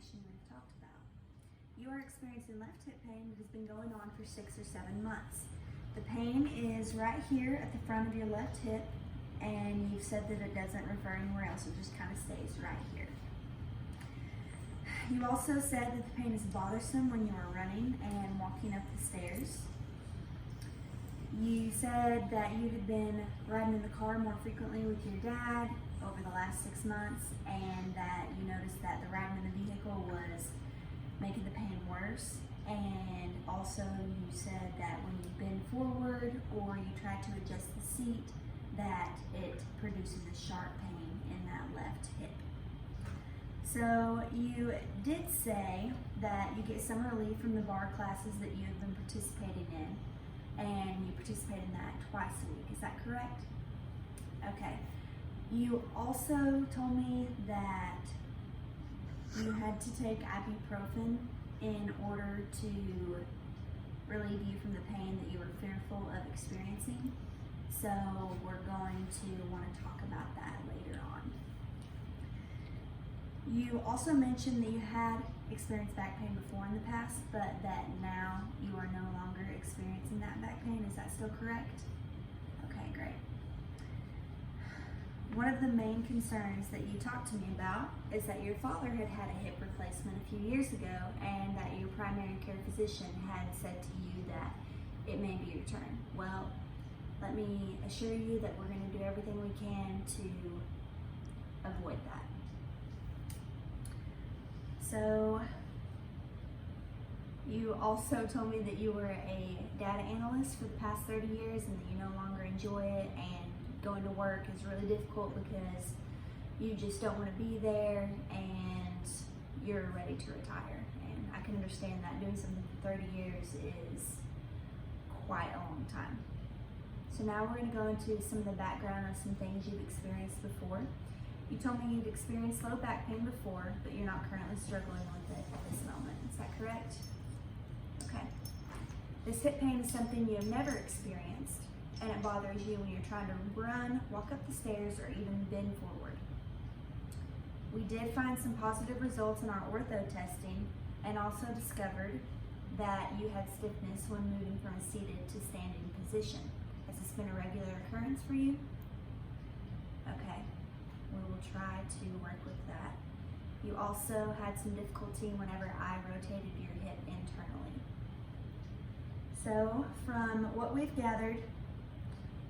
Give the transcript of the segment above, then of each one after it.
action we've talked about. You are experiencing left hip pain that has been going on for 6 or 7 months. The pain is right here at the front of your left hip, and you've said that it doesn't refer anywhere else, it just kind of stays right here. You also said that the pain is bothersome when you are running and walking up the stairs. You said that you had been riding in the car more frequently with your dad over the last 6 months, and that you noticed that the riding in the vehicle was making the pain worse. And also you said that when you bend forward or you try to adjust the seat, that it produces a sharp pain in that left hip. So you did say that you get some relief from the bar classes that you have been participating in, and you participate in that twice a week. Is that correct? Okay. You also told me that you had to take ibuprofen in order to relieve you from the pain that you were fearful of experiencing. So we're going to want to talk about that later on. You also mentioned that you had experienced back pain before in the past, but that now you are no longer experiencing that back pain. Is that still correct? Okay, great. One of the main concerns that you talked to me about is that your father had had a hip replacement a few years ago, and that your primary care physician had said to you that it may be your turn. Well, let me assure you that we're going to do everything we can to avoid that. So, you also told me that you were a data analyst for the past 30 years and that you no longer enjoy it, and going to work is really difficult because you just don't want to be there and you're ready to retire. And I can understand that doing something for 30 years is quite a long time. So now we're going to go into some of the background of some things you've experienced before. You told me you'd experienced low back pain before, but you're not currently struggling with it at this moment. Is that correct? Okay. This hip pain is something you have never experienced, and it bothers you when you're trying to run, walk up the stairs, or even bend forward. We did find some positive results in our ortho testing, and also discovered that you had stiffness when moving from a seated to standing position. Has this been a regular occurrence for you? Okay. We will try to work with that. You also had some difficulty whenever I rotated your hip internally. So from what we've gathered,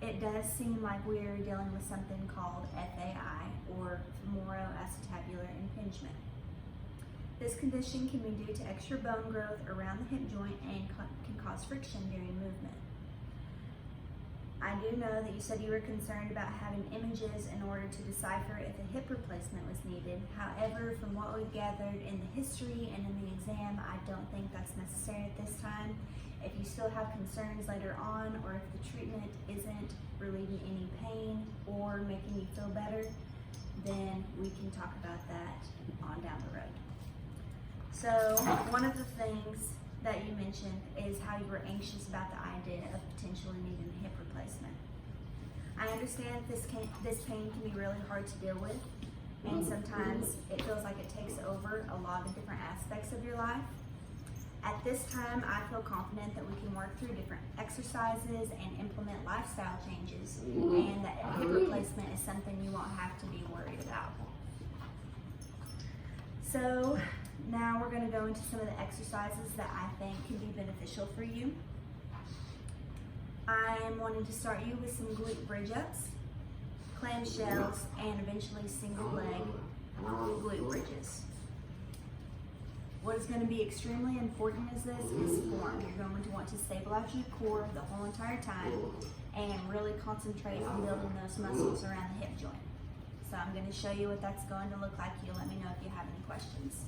it does seem like we're dealing with something called FAI, or femoroacetabular impingement. This condition can be due to extra bone growth around the hip joint and can cause friction during movement. I do know that you said you were concerned about having images in order to decipher if a hip replacement was needed. However, from what we've gathered in the history and in the exam, I don't think that's necessary at this time. If you still have concerns later on, or if the treatment isn't relieving any pain or making you feel better, then we can talk about that on down the road. So one of the things that you mentioned is how you were anxious about the idea of potentially needing a hip replacement. I understand this pain can be really hard to deal with, and sometimes it feels like it takes over a lot of different aspects of your life. At this time, I feel confident that we can work through different exercises and implement lifestyle changes, and that a hip replacement is something you won't have to be worried about. So now we're going to go into some of the exercises that I think can be beneficial for you. I am wanting to start you with some glute bridge ups, clamshells, and eventually single leg glute bridges. What is going to be extremely important is form. You're going to want to stabilize your core the whole entire time and really concentrate on building those muscles around the hip joint. So I'm going to show you what that's going to look like. You let me know if you have any questions.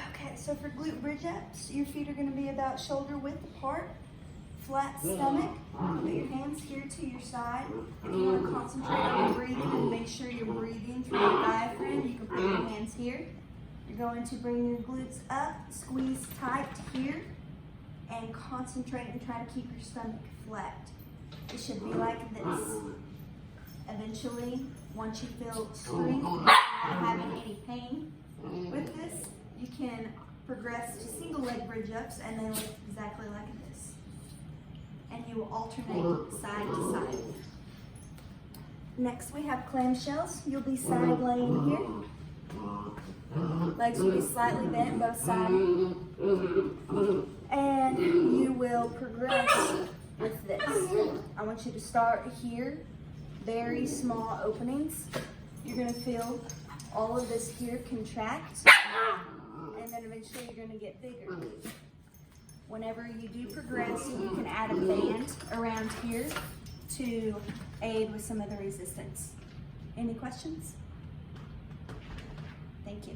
Okay, so for glute bridge ups, your feet are going to be about shoulder width apart, flat stomach. Put your hands here to your side. If you want to concentrate on your breathing and make sure you're breathing through your diaphragm, you can put your hands here. You're going to bring your glutes up, squeeze tight here, and concentrate and try to keep your stomach flat. It should be like this. Eventually, once you feel strength and not having any pain with this, you can progress to single leg bridge ups and they look exactly like this. And you will alternate side to side. Next we have clamshells. You'll be side laying here. Legs will be slightly bent both sides. And you will progress with this. I want you to start here. Very small openings. You're going to feel all of this here contract. And then eventually you're going to get bigger. Whenever you do progress, you can add a band around here to aid with some of the resistance. Any questions? Thank you.